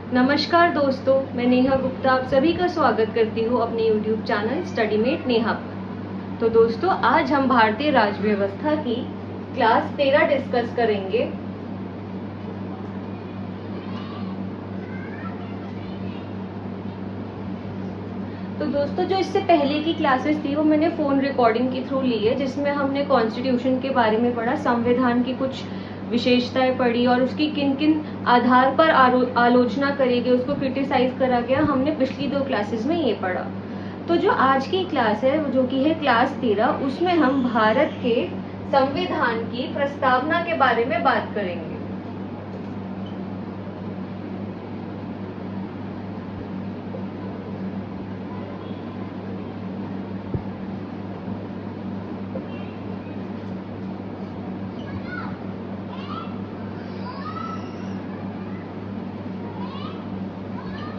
नमस्कार दोस्तों, मैं नेहा गुप्ता आप सभी का स्वागत करती हूँ अपने YouTube चैनल स्टडीमेट नेहा पर। तो दोस्तों, आज हम भारतीय राज्य व्यवस्था की क्लास 13 डिस्कस करेंगे। तो दोस्तों, जो इससे पहले की क्लासेस थी वो मैंने फ़ोन रिकॉर्डिंग के थ्रू ली है, जिसमें हमने कॉन्स्टिट्यूशन के बारे में पढ़ा, संविधान की कुछ विशेषताएं पढ़ी और उसकी किन किन आधार पर आलोचना करी गई, उसको क्रिटिसाइज करा गया। हमने पिछली 2 क्लासेस में ये पढ़ा। तो जो आज की क्लास है, जो कि है क्लास 13, उसमें हम भारत के संविधान की प्रस्तावना के बारे में बात करेंगे।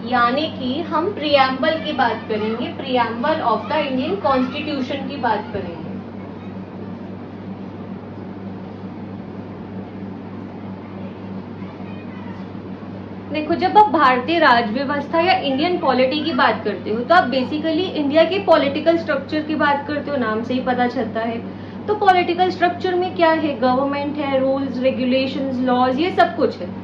यानी कि हम प्रियम्बल की बात करेंगे, preamble of the Indian constitution की बात करेंगे। देखो, जब आप भारतीय राज्य व्यवस्था या इंडियन पॉलिटी की बात करते हो तो आप बेसिकली इंडिया के पॉलिटिकल स्ट्रक्चर की बात करते हो, नाम से ही पता चलता है। तो पॉलिटिकल स्ट्रक्चर में क्या है? गवर्नमेंट है, रूल्स, रेगुलेशंस, लॉज, ये सब कुछ है।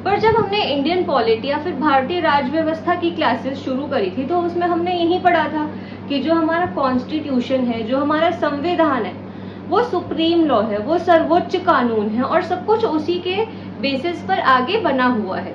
पर जब हमने इंडियन पॉलिटी या फिर भारतीय राज्य व्यवस्था की क्लासेस शुरू करी थी तो उसमें हमने यही पढ़ा था कि जो हमारा कॉन्स्टिट्यूशन है, जो हमारा संविधान है, वो सुप्रीम लॉ है, वो सर्वोच्च कानून है और सब कुछ उसी के बेसिस पर आगे बना हुआ है।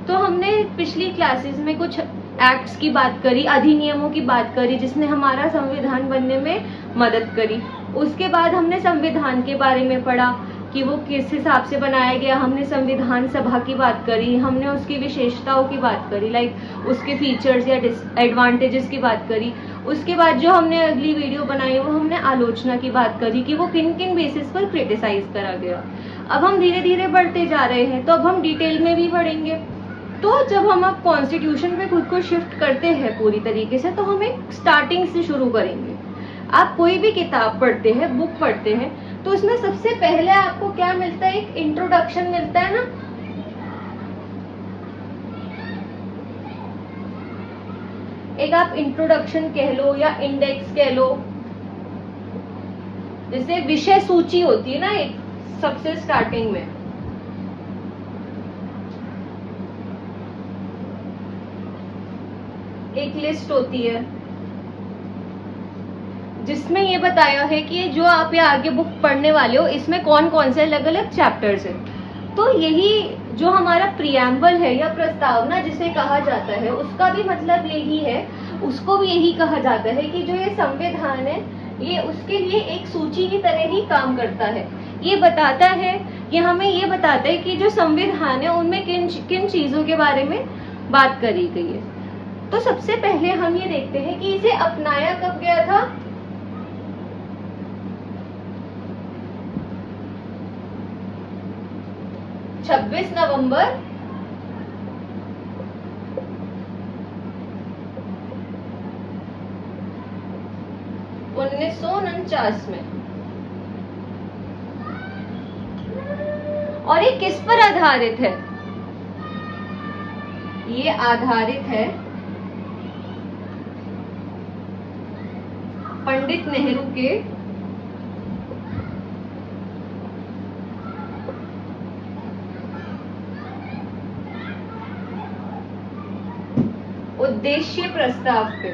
तो हमने पिछली क्लासेस में कुछ एक्ट्स की बात करी, अधिनियमों की बात करी, जिसने हमारा संविधान बनने में मदद करी। उसके बाद हमने संविधान के बारे में पढ़ा कि वो किस हिसाब से बनाया गया। हमने संविधान सभा की बात करी, हमने उसकी विशेषताओं की बात करी, लाइक उसके फीचर्स या एडवांटेजेस की बात करी। उसके बाद जो हमने अगली वीडियो बनाई वो हमने आलोचना की बात करी कि वो किन किन बेसिस पर क्रिटिसाइज करा गया। अब हम धीरे धीरे बढ़ते जा रहे हैं, तो अब हम डिटेल में भी पढ़ेंगे। तो जब हम अब कॉन्स्टिट्यूशन पे खुद को शिफ्ट करते हैं पूरी तरीके से, तो हम एक स्टार्टिंग से शुरू करेंगे। आप कोई भी किताब पढ़ते हैं, बुक पढ़ते हैं, तो उसमें सबसे पहले आपको क्या मिलता है? एक इंट्रोडक्शन मिलता है ना। एक आप इंट्रोडक्शन कह लो या इंडेक्स कह लो, जैसे विषय सूची होती है ना एक सबसे स्टार्टिंग में। एक लिस्ट होती है जिसमें ये बताया है कि जो आप ये आगे बुक पढ़ने वाले हो, इसमें कौन कौन से अलग अलग चैप्टर्स है। तो यही जो हमारा प्रियम्बल है या प्रस्तावना जिसे कहा जाता है, उसका भी मतलब यही है, उसको भी यही कहा जाता है कि जो ये संविधान है, ये उसके लिए एक सूची की तरह ही काम करता है। ये बताता है, ये हमें ये बताता है कि जो संविधान है उनमें किन किन चीजों के बारे में बात करी गई है। तो सबसे पहले हम ये देखते हैं कि इसे अपनाया कब गया था। 26 नवंबर 1949 में। और ये किस पर आधारित है? ये आधारित है पंडित नेहरू के उद्देश्य प्रस्ताव पे।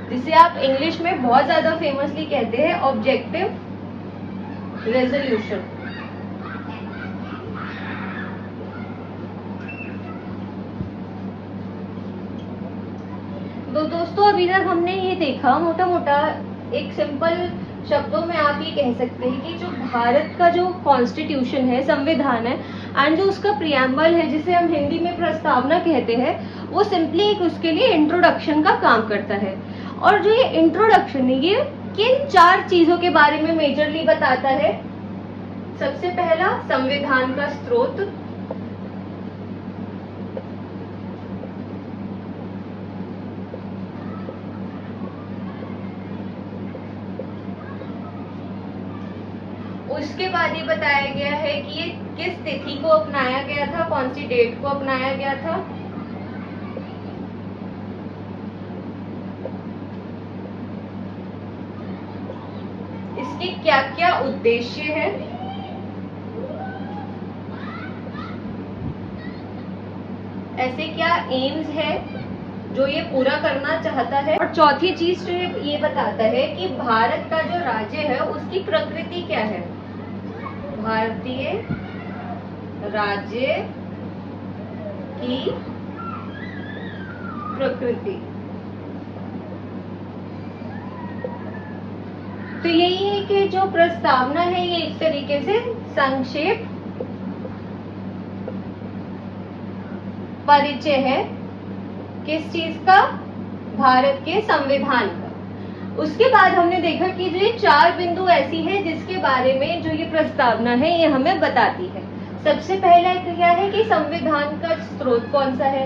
जिसे आप इंग्लिश में बहुत ज्यादा फेमसली कहते हैं ऑब्जेक्टिव रेजोल्यूशन। तो दोस्तों, अभी तक हमने ये देखा मोटा मोटा, एक सिंपल शब्दों में आप ये कह सकते हैं कि जो भारत का जो कॉन्स्टिट्यूशन है, संविधान है, एंड जो उसका प्रियम्बल है, जिसे हम हिंदी में प्रस्तावना कहते हैं, वो सिंपली एक उसके लिए इंट्रोडक्शन का काम करता है। और जो ये इंट्रोडक्शन है, ये किन 4 चीजों के बारे में मेजरली बताता है? सबसे पहला, संविधान का स्रोत। उसके बाद ये बताया गया है कि ये किस तिथि को अपनाया गया था, कौन सी डेट को अपनाया गया था। इसके क्या क्या उद्देश्य है, ऐसे क्या एम्स है जो ये पूरा करना चाहता है। और चौथी चीज जो ये बताता है कि भारत का जो राज्य है उसकी प्रकृति क्या है, भारतीय राज्य की प्रकृति। तो यही है कि जो प्रस्तावना है ये एक तरीके से संक्षेप परिचय है किस चीज का, भारत के संविधान का। उसके बाद हमने देखा कि जो ये 4 बिंदु ऐसी है जिसके बारे में जो ये प्रस्तावना है ये हमें बताती है। सबसे पहला क्या है कि संविधान का स्रोत कौन सा है,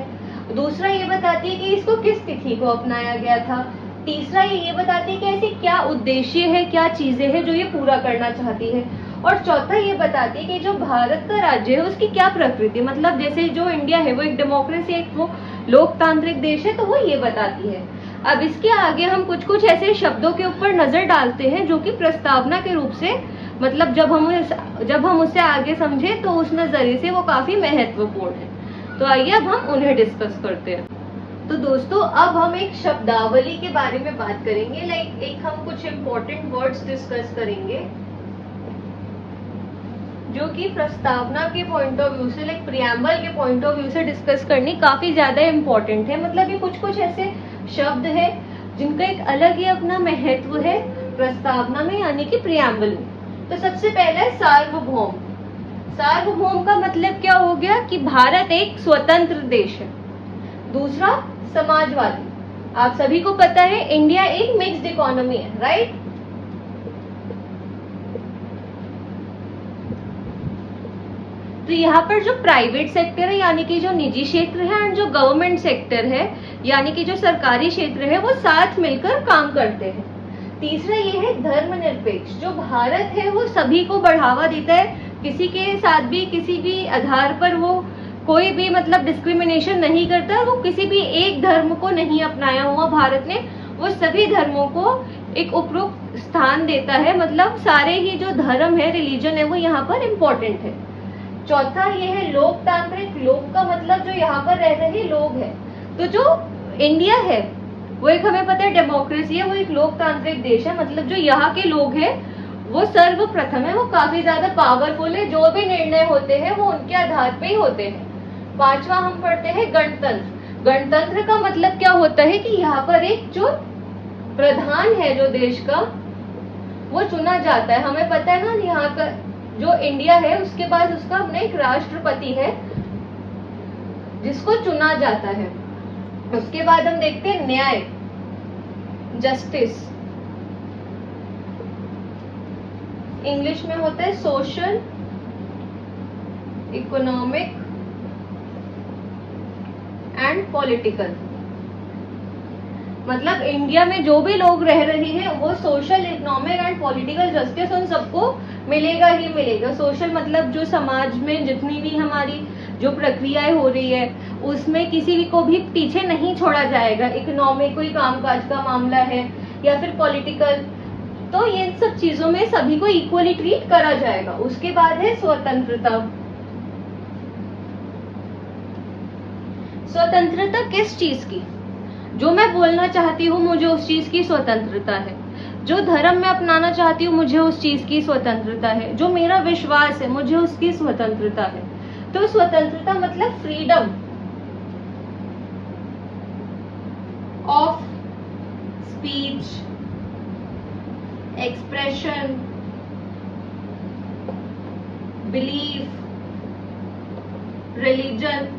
दूसरा ये बताती है कि इसको किस तिथि को अपनाया गया था, तीसरा ये बताती है कि ऐसी क्या उद्देश्य है, क्या चीजें हैं जो ये पूरा करना चाहती है, और चौथा ये बताती है कि जो भारत का राज्य है उसकी क्या प्रकृति, मतलब जैसे जो इंडिया है वो एक डेमोक्रेसी, एक वो लोकतांत्रिक देश है, तो वो ये बताती है। अब इसके आगे हम कुछ कुछ ऐसे शब्दों के ऊपर नजर डालते हैं जो कि प्रस्तावना के रूप से, मतलब जब हम उससे आगे समझे तो उस नजरिए से वो काफी महत्वपूर्ण है। तो आइए अब हम उन्हें डिस्कस करते हैं। तो दोस्तों अब हम एक शब्दावली के बारे में बात करेंगे, एक हम कुछ इंपॉर्टेंट वर्ड्स डिस्कस करेंगे जो कि प्रस्तावना के पॉइंट ऑफ व्यू से, प्रियम्बल के पॉइंट ऑफ व्यू से डिस्कस करनी काफी ज्यादा इम्पोर्टेंट है। मतलब ये कुछ कुछ ऐसे शब्द है जिनका एक अलग ही अपना महत्व है प्रस्तावना में, यानी कि प्रियम्बल में। तो सबसे पहला है सार्वभौम। सार्वभौम का मतलब क्या हो गया कि भारत एक स्वतंत्र देश है। दूसरा समाजवादी, आप सभी को पता है इंडिया एक मिक्स्ड इकोनॉमी है, राइट। तो यहाँ पर जो प्राइवेट सेक्टर है यानी कि जो निजी क्षेत्र है और जो गवर्नमेंट सेक्टर है यानी कि जो सरकारी क्षेत्र है वो साथ मिलकर काम करते हैं। तीसरा ये है धर्मनिरपेक्ष। जो भारत है वो सभी को बढ़ावा देता है, किसी के साथ भी किसी भी आधार पर वो कोई भी मतलब डिस्क्रिमिनेशन नहीं करता, वो किसी भी एक धर्म को नहीं अपनाया हुआ भारत ने, वो सभी धर्मों को एक उपयुक्त स्थान देता है। मतलब सारे ही जो धर्म है, रिलीजन है, वो यहाँ पर इम्पोर्टेंट है। चौथा ये है लोकतांत्रिक। लोक का मतलब जो यहाँ पर रह रहे लोग हैं। तो जो इंडिया है वो एक, हमें पता है डेमोक्रेसी है, वो एक लोकतांत्रिक देश है। मतलब जो यहाँ के लोग हैं वो सर्वप्रथम है, वो काफी ज्यादा पावरफुल है, जो भी निर्णय होते हैं वो उनके आधार पे ही होते हैं। पांचवा हम पढ़ते हैं गणतंत्र। गणतंत्र का मतलब क्या होता है कि यहाँ पर एक जो प्रधान है जो देश का वो चुना जाता है। हमें पता है ना यहाँ का जो इंडिया है उसके पास उसका अपना एक राष्ट्रपति है जिसको चुना जाता है। उसके बाद हम देखते हैं न्याय, जस्टिस, इंग्लिश में होता है सोशल, इकोनॉमिक एंड पॉलिटिकल। मतलब इंडिया में जो भी लोग रह रहे हैं वो social, economic and political justice उन सबको मिलेगा ही मिलेगा। सोशल मतलब जो समाज में जितनी भी हमारी जो प्रक्रियाएं हो रही है उसमें किसी भी को भी पीछे नहीं छोड़ा जाएगा। इकोनॉमिक कोई कामकाज का मामला है या फिर पॉलिटिकल, तो ये सब चीजों में सभी को इक्वली ट्रीट करा जाएगा। उसके बाद है स्वतंत्रता। स्वतंत्रता किस चीज की? जो मैं बोलना चाहती हूँ मुझे उस चीज की स्वतंत्रता है, जो धर्म मैं अपनाना चाहती हूँ मुझे उस चीज की स्वतंत्रता है, जो मेरा विश्वास है मुझे उसकी स्वतंत्रता है। तो स्वतंत्रता मतलब freedom of speech, expression, belief, religion.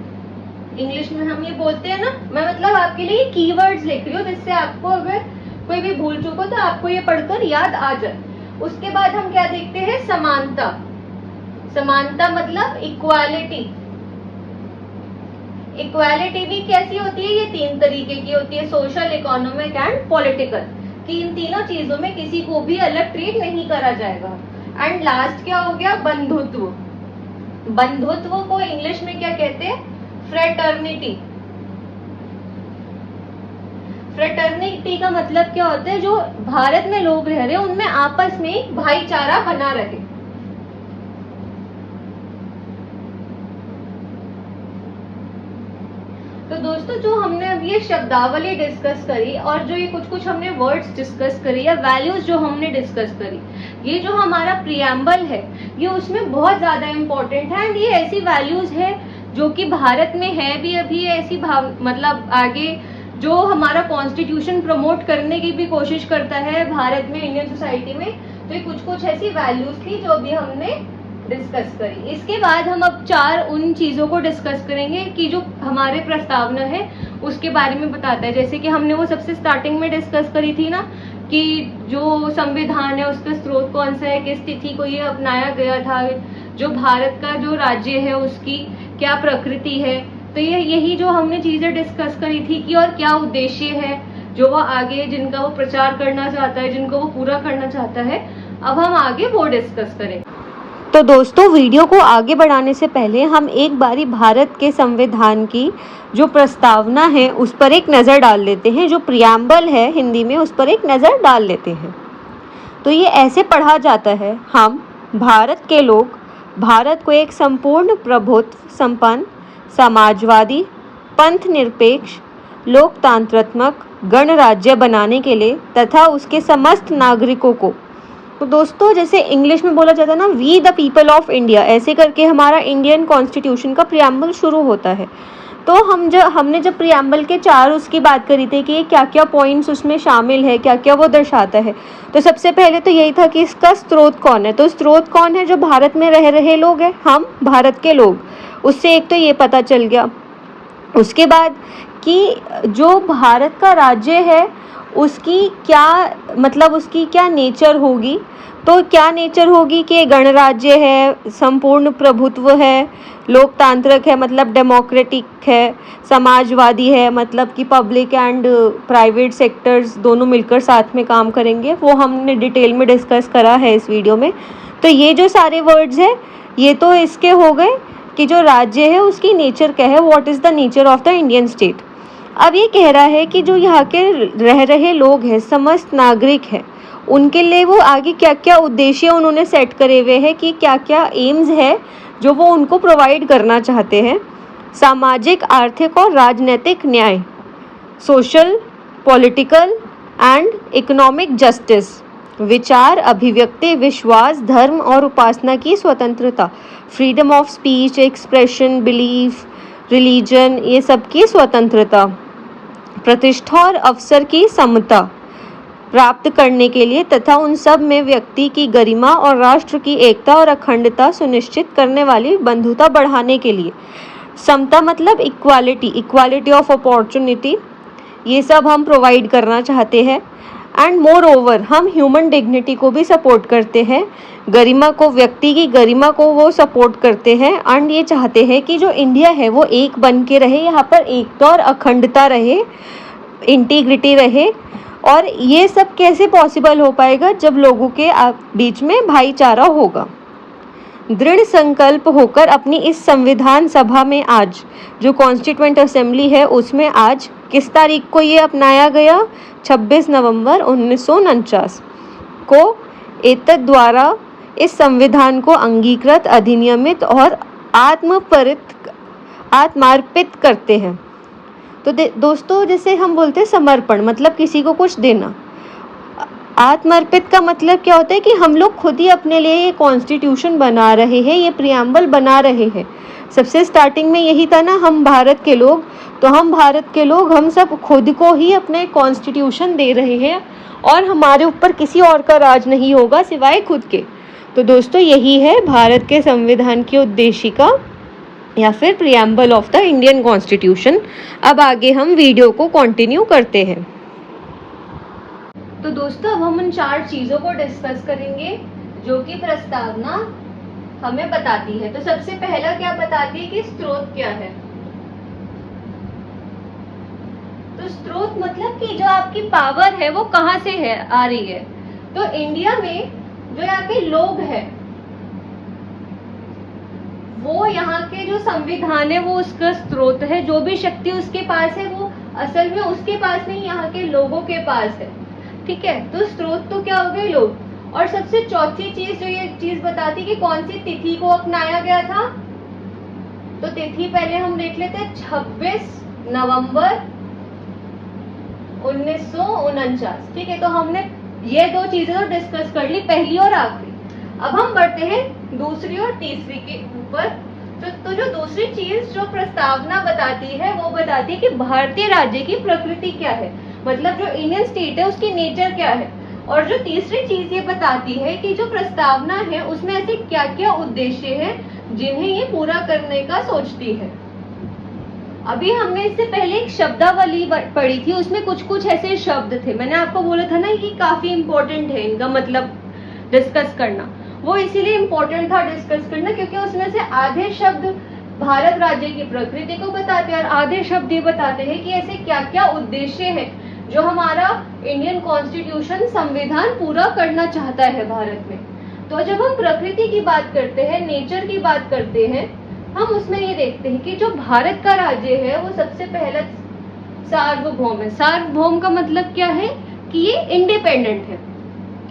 English में हम ये बोलते हैं ना, मैं मतलब आपके लिए कीवर्ड्स लिख रही हूँ जिससे आपको अगर कोई भी भूल चूको तो आपको ये पढ़कर याद आ जाए। उसके बाद हम क्या देखते हैं? समानता। समानता मतलब इक्वालिटी। इक्वालिटी भी कैसी होती है? ये 3 तरीके की होती है, सोशल, इकोनॉमिक एंड पॉलिटिकल, कि इन तीनों चीजों में किसी को भी अलग ट्रीट नहीं करा जाएगा। एंड लास्ट क्या हो गया, बंधुत्व। बंधुत्व को इंग्लिश में क्या कहते हैं, फ्रेटर्निटी। फ्रेटर्निटी का मतलब क्या होता है, जो भारत में लोग रह रहे हैं उनमें आपस में भाईचारा बना रहे। तो दोस्तों जो हमने अब ये शब्दावली डिस्कस करी और जो ये कुछ हमने वर्ड्स डिस्कस करी या वैल्यूज जो हमने डिस्कस करी, ये जो हमारा प्रियम्बल है ये उसमें बहुत ज्यादा इम्पोर्टेंट है। एंड ये ऐसी वैल्यूज है जो कि भारत में है भी अभी ऐसी मतलब आगे जो हमारा कॉन्स्टिट्यूशन प्रमोट करने की भी कोशिश करता है भारत में, इंडियन सोसाइटी में। तो ये कुछ ऐसी वैल्यूज थी जो अभी हमने डिस्कस करी। इसके बाद हम अब 4 उन चीजों को डिस्कस करेंगे कि जो हमारे प्रस्तावना है उसके बारे में बताता है। जैसे कि हमने वो सबसे स्टार्टिंग में डिस्कस करी थी ना कि जो संविधान है उसका स्रोत कौन सा है, किस तिथि को ये अपनाया गया था, जो भारत का जो राज्य है उसकी क्या प्रकृति है। तो ये यही जो हमने चीजें डिस्कस करी थी कि और क्या उद्देश्य है जो वो आगे जिनका वो प्रचार करना चाहता है, जिनको वो पूरा करना चाहता है। अब हम आगे वो डिस्कस करें। तो दोस्तों वीडियो को आगे बढ़ाने से पहले हम एक बारी भारत के संविधान की जो प्रस्तावना है उस पर एक नज़र डाल लेते हैं। जो प्रियम्बल है हिंदी में उस पर एक नज़र डाल लेते हैं। तो ये ऐसे पढ़ा जाता है, हम भारत के लोग भारत को एक संपूर्ण प्रभुत्व संपन्न समाजवादी पंथ निरपेक्ष लोकतांत्रात्मक गणराज्य बनाने के लिए तथा उसके समस्त नागरिकों को, तो दोस्तों जैसे इंग्लिश में बोला जाता है ना, we the people of India, ऐसे करके हमारा इंडियन कॉन्स्टिट्यूशन का प्रियम्बल शुरू होता है। तो हमने जब प्रियम्बल के 4 उसकी बात करी थी कि क्या क्या पॉइंट्स उसमें शामिल है, क्या क्या वो दर्शाता है। तो सबसे पहले तो यही था कि इसका स्रोत कौन है। तो स्रोत कौन है, जो भारत में रह रहे लोग हैं, हम भारत के लोग। उससे एक तो ये पता चल गया। उसके बाद कि जो भारत का राज्य है उसकी क्या मतलब उसकी क्या नेचर होगी। तो क्या नेचर होगी कि गणराज्य है, संपूर्ण प्रभुत्व है, लोकतांत्रिक है मतलब डेमोक्रेटिक है, समाजवादी है मतलब कि पब्लिक एंड प्राइवेट सेक्टर्स दोनों मिलकर साथ में काम करेंगे। वो हमने डिटेल में डिस्कस करा है इस वीडियो में। तो ये जो सारे वर्ड्स हैं ये तो इसके हो गए कि जो राज्य है उसकी नेचर क्या है, what is the nature of the Indian state. अब ये कह रहा है कि जो यहाँ के रह रहे लोग हैं, समस्त नागरिक हैं, उनके लिए वो आगे क्या क्या उद्देश्य उन्होंने सेट करे हुए हैं कि क्या क्या एम्स है जो वो उनको प्रोवाइड करना चाहते हैं। सामाजिक आर्थिक और राजनीतिक न्याय, social political and economic justice, विचार अभिव्यक्ति विश्वास धर्म और उपासना की स्वतंत्रता, freedom of speech expression belief religion, ये सब की स्वतंत्रता, प्रतिष्ठा और अवसर की समता प्राप्त करने के लिए तथा उन सब में व्यक्ति की गरिमा और राष्ट्र की एकता और अखंडता सुनिश्चित करने वाली बंधुता बढ़ाने के लिए। समता मतलब इक्वालिटी ऑफ अपॉर्चुनिटी, ये सब हम प्रोवाइड करना चाहते हैं। एंड मोर ओवर हम ह्यूमन डिग्निटी को भी सपोर्ट करते हैं, गरिमा को, व्यक्ति की गरिमा को वो सपोर्ट करते हैं। एंड ये चाहते हैं कि जो इंडिया है वो एक बन के रहे, यहाँ पर एकता और अखंडता रहे, इंटीग्रिटी रहे। और ये सब कैसे पॉसिबल हो पाएगा, जब लोगों के बीच में भाईचारा होगा। दृढ़ संकल्प होकर अपनी इस संविधान सभा में आज जो कॉन्स्टिट्यूएंट असेंबली है उसमें आज किस तारीख को ये अपनाया गया, 26 नवंबर 1949 को एतद द्वारा इस संविधान को अंगीकृत अधिनियमित और आत्मार्पित करते हैं। तो दोस्तों जैसे हम बोलते हैं समर्पण मतलब किसी को कुछ देना, आत्मार्पित का मतलब क्या होता है कि हम लोग खुद ही अपने लिए ये कॉन्स्टिट्यूशन बना रहे हैं, ये प्रियम्बल बना रहे हैं। सबसे स्टार्टिंग में यही था ना, हम भारत के लोग, तो हम भारत के लोग हम सब खुद को ही अपने कॉन्स्टिट्यूशन दे रहे हैं और हमारे ऊपर किसी और का राज नहीं होगा सिवाय खुद के। तो दोस्तों यही है भारत के संविधान की उद्देशिका या फिर preamble of the Indian constitution. अब आगे हम वीडियो को कंटिन्यू करते हैं। तो दोस्तों अब हम उन 4 चीजों को डिस्कस करेंगे जो कि प्रस्तावना हमें बताती है। तो सबसे पहला क्या बताती है कि स्रोत क्या है। तो स्रोत मतलब कि जो आपकी पावर है वो कहाँ से है आ रही है। तो इंडिया में जो यहाँ के लोग हैं, वो यहाँ के जो संविधान है वो उसका स्रोत है। जो भी शक्ति उसके पास है वो असल में उसके पास नहीं, यहाँ के लोगों के पास है। ठीक है, तो स्रोत तो क्या हो गए, लोग। और सबसे चौथी चीज जो ये चीज बताती कि कौन सी तिथि को अपनाया गया था, तो तिथि पहले हम देख लेते हैं, 26 नवंबर 1949। ठीक है, तो हमने ये दो चीजें तो डिस्कस कर ली, पहली और आखिरी। अब हम बढ़ते हैं दूसरी और तीसरी के ऊपर। तो जो दूसरी चीज जो प्रस्तावना बताती है वो बताती है कि भारतीय राज्य की प्रकृति क्या है, मतलब जो इंडियन स्टेट है उसकी नेचर क्या है। और जो तीसरी चीज ये बताती है कि जो प्रस्तावना है उसमें ऐसे क्या क्या उद्देश्य हैं जिन्हें ये पूरा करने का सोचती है। अभी हमने इससे पहले एक शब्दावली पढ़ी थी, उसमें कुछ कुछ ऐसे शब्द थे, मैंने आपको बोला था ना कि काफी इंपॉर्टेंट है इनका मतलब डिस्कस करना। वो इसीलिए इम्पोर्टेंट था डिस्कस करना क्योंकि उसमें से आधे शब्द भारत राज्य की प्रकृति को बताते हैं और आधे शब्द ये बताते हैं कि ऐसे क्या क्या उद्देश्य है जो हमारा इंडियन कॉन्स्टिट्यूशन संविधान पूरा करना चाहता है भारत में। तो जब हम प्रकृति की बात करते हैं, नेचर की बात करते हैं, हम उसमें ये देखते हैं कि जो भारत का राज्य है वो सबसे पहला सार्वभौम है। सार्वभौम का मतलब क्या है कि ये इंडिपेंडेंट है,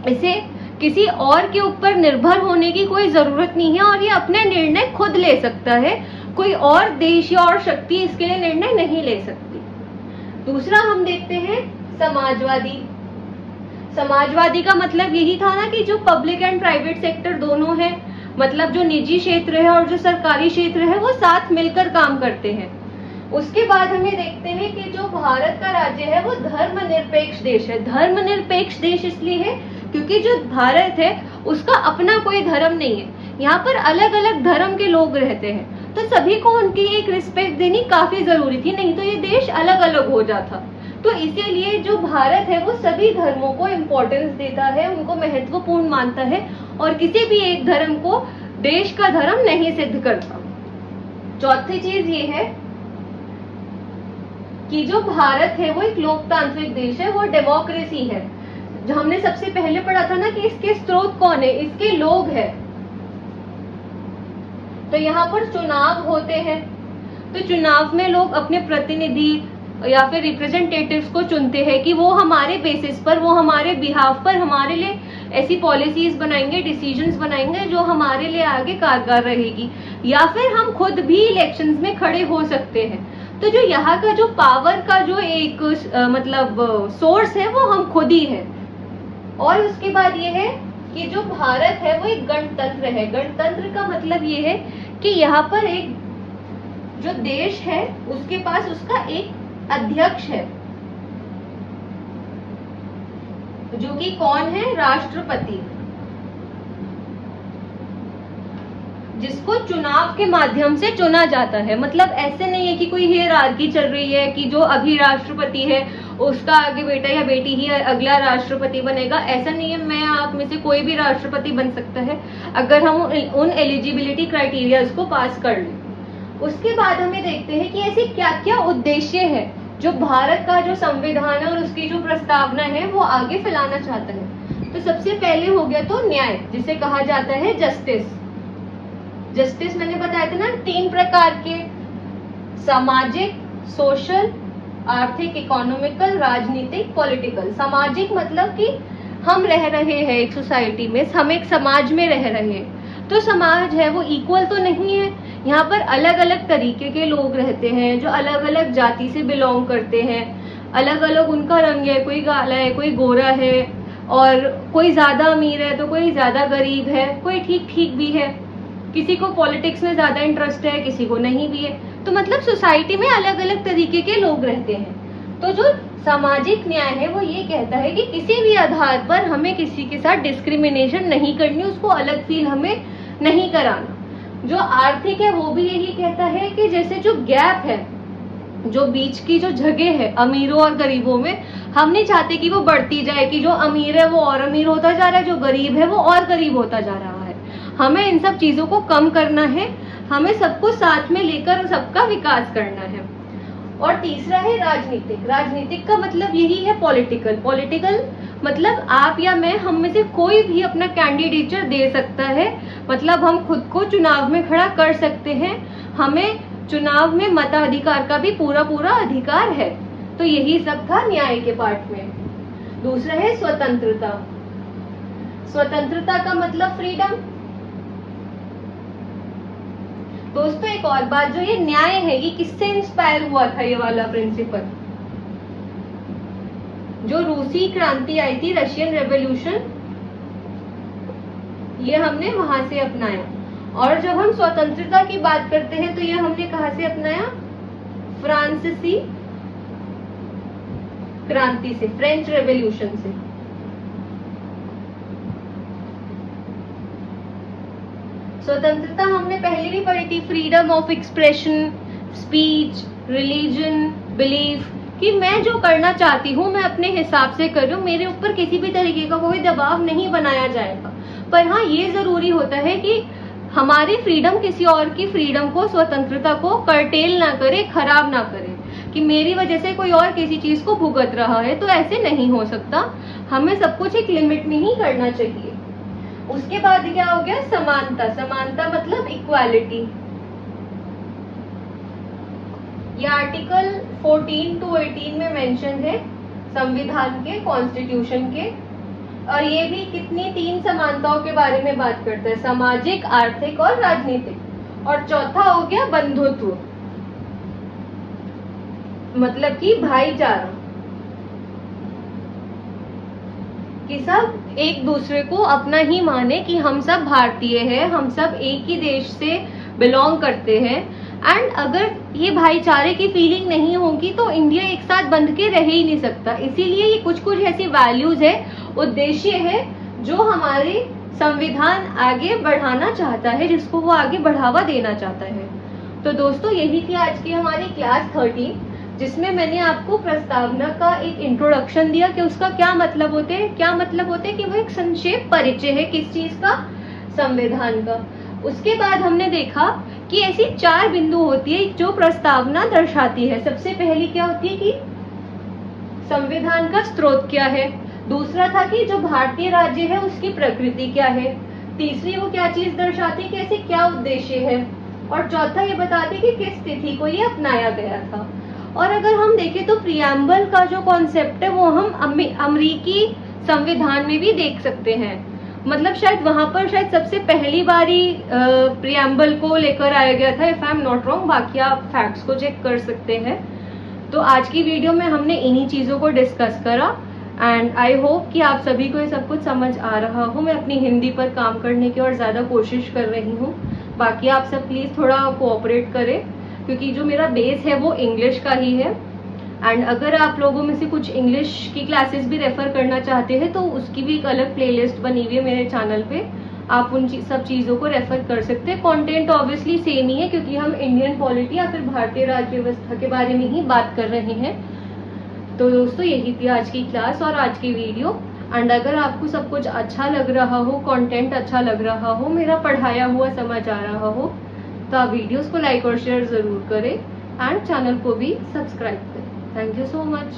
इसे किसी और के ऊपर निर्भर होने की कोई जरूरत नहीं है और ये अपने निर्णय खुद ले सकता है, कोई और देश या और शक्ति इसके लिए निर्णय नहीं ले सकती। दूसरा हम देखते हैं समाजवादी। समाजवादी का मतलब यही था ना कि जो पब्लिक एंड प्राइवेट सेक्टर दोनों है, मतलब जो निजी क्षेत्र है और जो सरकारी क्षेत्र है वो साथ मिलकर काम करते हैं। उसके बाद हमें देखते हैं कि जो भारत का राज्य है वो धर्मनिरपेक्ष देश है। धर्मनिरपेक्ष देश इसलिए है क्योंकि जो भारत है उसका अपना कोई धर्म नहीं है, यहाँ पर अलग अलग धर्म के लोग रहते हैं, तो सभी को उनकी एक रिस्पेक्ट देनी काफी जरूरी थी, नहीं तो ये देश अलग अलग हो जाता। तो इसीलिए जो भारत है वो सभी धर्मों को इम्पोर्टेंस देता है, उनको महत्वपूर्ण मानता है और किसी भी एक धर्म को देश का धर्म नहीं सिद्ध करता। चौथी चीज ये है कि जो भारत है वो एक लोकतांत्रिक देश है, वो डेमोक्रेसी है। जो हमने सबसे पहले पढ़ा था ना कि इसके स्रोत कौन है, इसके लोग हैं। तो यहाँ पर चुनाव होते हैं, तो चुनाव में लोग अपने प्रतिनिधि या फिर रिप्रेजेंटेटिव्स को चुनते हैं कि वो हमारे बेसिस पर, वो हमारे बिहाफ पर हमारे लिए ऐसी पॉलिसीज बनाएंगे, डिसीजंस बनाएंगे जो हमारे लिए आगे कारगर रहेगी, या फिर हम खुद भी इलेक्शंस में खड़े हो सकते हैं। तो जो यहाँ का जो पावर का जो एक मतलब सोर्स है वो हम खुद ही है। और उसके बाद ये है कि जो भारत है वो एक गणतंत्र है। गणतंत्र का मतलब ये है कि यहाँ पर एक जो देश है उसके पास उसका एक अध्यक्ष है, जो कि कौन है, राष्ट्रपति, जिसको चुनाव के माध्यम से चुना जाता है। मतलब ऐसे नहीं है कि कोई हायरार्की चल रही है कि जो अभी राष्ट्रपति है उसका आगे बेटा या बेटी ही अगला राष्ट्रपति बनेगा, ऐसा नहीं है। मैं आप में से कोई भी राष्ट्रपति बन सकता है अगर हम उन एलिजिबिलिटी क्राइटेरियाज को पास कर लें। उसके बाद हमें देखते हैं कि ऐसे क्या क्या उद्देश्य है जो भारत का जो संविधान है और उसकी जो प्रस्तावना है वो आगे फैलाना चाहता है। तो सबसे पहले हो गया तो न्याय, जिसे कहा जाता है जस्टिस। जस्टिस मैंने बताया था ना 3 प्रकार के, सामाजिक, सोशल, आर्थिक, इकोनॉमिकल, राजनीतिक, पॉलिटिकल। सामाजिक मतलब कि हम रह रहे हैं एक सोसाइटी में, हम एक समाज में रह रहे हैं, तो समाज है वो इक्वल तो नहीं है। यहाँ पर अलग अलग तरीके के लोग रहते हैं जो अलग अलग जाति से बिलोंग करते हैं, अलग अलग उनका रंग है, कोई काला है, कोई गोरा है, और कोई ज्यादा अमीर है तो कोई ज्यादा गरीब है, कोई ठीक ठीक भी है, किसी को पॉलिटिक्स में ज्यादा इंटरेस्ट है, किसी को नहीं भी है। तो मतलब सोसाइटी में अलग अलग तरीके के लोग रहते हैं। तो जो सामाजिक न्याय है वो ये कहता है कि किसी भी आधार पर हमें किसी के साथ डिस्क्रिमिनेशन नहीं करनी, उसको अलग फील हमें नहीं कराना। जो आर्थिक है वो भी यही कहता है कि जैसे जो गैप है, जो बीच की जो जगह है अमीरों और गरीबों में, हम नहीं चाहते कि वो बढ़ती जाए, कि जो अमीर है वो और अमीर होता जा रहा है, जो गरीब है वो और गरीब होता जा रहा है। हमें इन सब चीजों को कम करना है, हमें सबको साथ में लेकर सबका विकास करना है। और तीसरा है राजनीतिक। राजनीतिक का मतलब यही है पॉलिटिकल। पॉलिटिकल मतलब आप या मैं, हम में से कोई भी अपना कैंडिडेचर दे सकता है, मतलब हम खुद को चुनाव में खड़ा कर सकते हैं, हमें चुनाव में मताधिकार का भी पूरा पूरा अधिकार है। तो यही सब था न्याय के पार्ट में। दूसरा है स्वतंत्रता। स्वतंत्रता का मतलब फ्रीडम। दोस्तों एक और बात, जो ये न्याय है ये किससे इंस्पायर हुआ था? ये वाला प्रिंसिपल जो रूसी क्रांति आई थी, रशियन रेवोल्यूशन, ये हमने वहां से अपनाया। और जब हम स्वतंत्रता की बात करते हैं तो ये हमने कहां से अपनाया? फ्रांसीसी क्रांति से, फ्रेंच रेवोल्यूशन से। स्वतंत्रता हमने पहले भी पढ़ी थी, freedom of expression, speech, religion, belief, कि मैं जो करना चाहती हूँ मैं अपने हिसाब से कर रही हूँ, मेरे ऊपर किसी भी तरीके का कोई दबाव नहीं बनाया जाएगा। पर हाँ, ये जरूरी होता है कि हमारी फ्रीडम किसी और की फ्रीडम को, स्वतंत्रता को कर्टेल ना करे, खराब ना करे, कि मेरी वजह से कोई और किसी चीज को भुगत रहा है। तो ऐसे नहीं हो सकता, हमें सब कुछ एक लिमिट में ही करना चाहिए। उसके बाद क्या हो गया? समानता। समानता मतलब इक्वालिटी। ये आर्टिकल 14 to 18 में मेंशन है संविधान के, कॉन्स्टिट्यूशन के। और ये भी कितनी 3 समानताओं के बारे में बात करता है, सामाजिक, आर्थिक और राजनीतिक। और चौथा हो गया बंधुत्व, मतलब कि भाईचारा, कि सब एक दूसरे को अपना ही माने, कि हम सब भारतीय हैं, हम सब एक ही देश से बिलोंग करते हैं। एंड अगर ये भाईचारे की फीलिंग नहीं होगी तो इंडिया एक साथ बंध के रह ही नहीं सकता। इसीलिए ये कुछ कुछ ऐसी वैल्यूज है, उद्देश्य है, जो हमारे संविधान आगे बढ़ाना चाहता है, जिसको वो आगे बढ़ावा देना चाहता है। तो दोस्तों यही थी आज की हमारी क्लास 13, जिसमें मैंने आपको प्रस्तावना का एक इंट्रोडक्शन दिया कि उसका क्या मतलब होते हैं, कि वो एक संक्षेप परिचय है किस चीज का? संविधान का। उसके बाद हमने देखा कि ऐसी 4 बिंदु होती है जो प्रस्तावना दर्शाती है। सबसे पहली क्या होती है कि संविधान का स्रोत क्या है। दूसरा था कि जो भारतीय राज्य है उसकी प्रकृति क्या है। तीसरी वो क्या चीज दर्शाती है कि ऐसे क्या उद्देश्य है। और चौथा ये बताती कि किस तिथि को ये अपनाया गया था। और अगर हम देखें तो प्रियम्बल का जो कॉन्सेप्ट है वो हम अमेरिकी संविधान में भी देख सकते हैं। मतलब शायद वहां पर शायद सबसे पहली बारी प्रियम्बल को लेकर आया गया था, if I am not wrong. बाकी आप फैक्ट्स को चेक कर सकते हैं। तो आज की वीडियो में हमने इन्हीं चीजों को डिस्कस करा एंड आई होप कि आप सभी को ये सब कुछ समझ आ रहा हो। मैं अपनी हिंदी पर काम करने की और ज्यादा कोशिश कर रही हूँ। बाकी आप सब प्लीज थोड़ा कोऑपरेट करें, क्योंकि जो मेरा बेस है वो इंग्लिश का ही है। एंड अगर आप लोगों में से कुछ इंग्लिश की क्लासेस भी रेफर करना चाहते हैं तो उसकी भी एक अलग प्लेलिस्ट बनी हुई है मेरे चैनल पे, आप उन सब चीज़ों को रेफर कर सकते हैं। कंटेंट ऑब्वियसली सेम ही है, क्योंकि हम इंडियन पॉलिटी या फिर भारतीय राज्य व्यवस्था के बारे में ही बात कर रहे हैं। तो दोस्तों यही थी आज की क्लास और आज की वीडियो। एंड अगर आपको सब कुछ अच्छा लग रहा हो, कंटेंट अच्छा लग रहा हो, मेरा पढ़ाया हुआ समझ आ रहा हो, तो आप वीडियोस को लाइक और शेयर जरूर करें एंड चैनल को भी सब्सक्राइब करें। Thank you so much.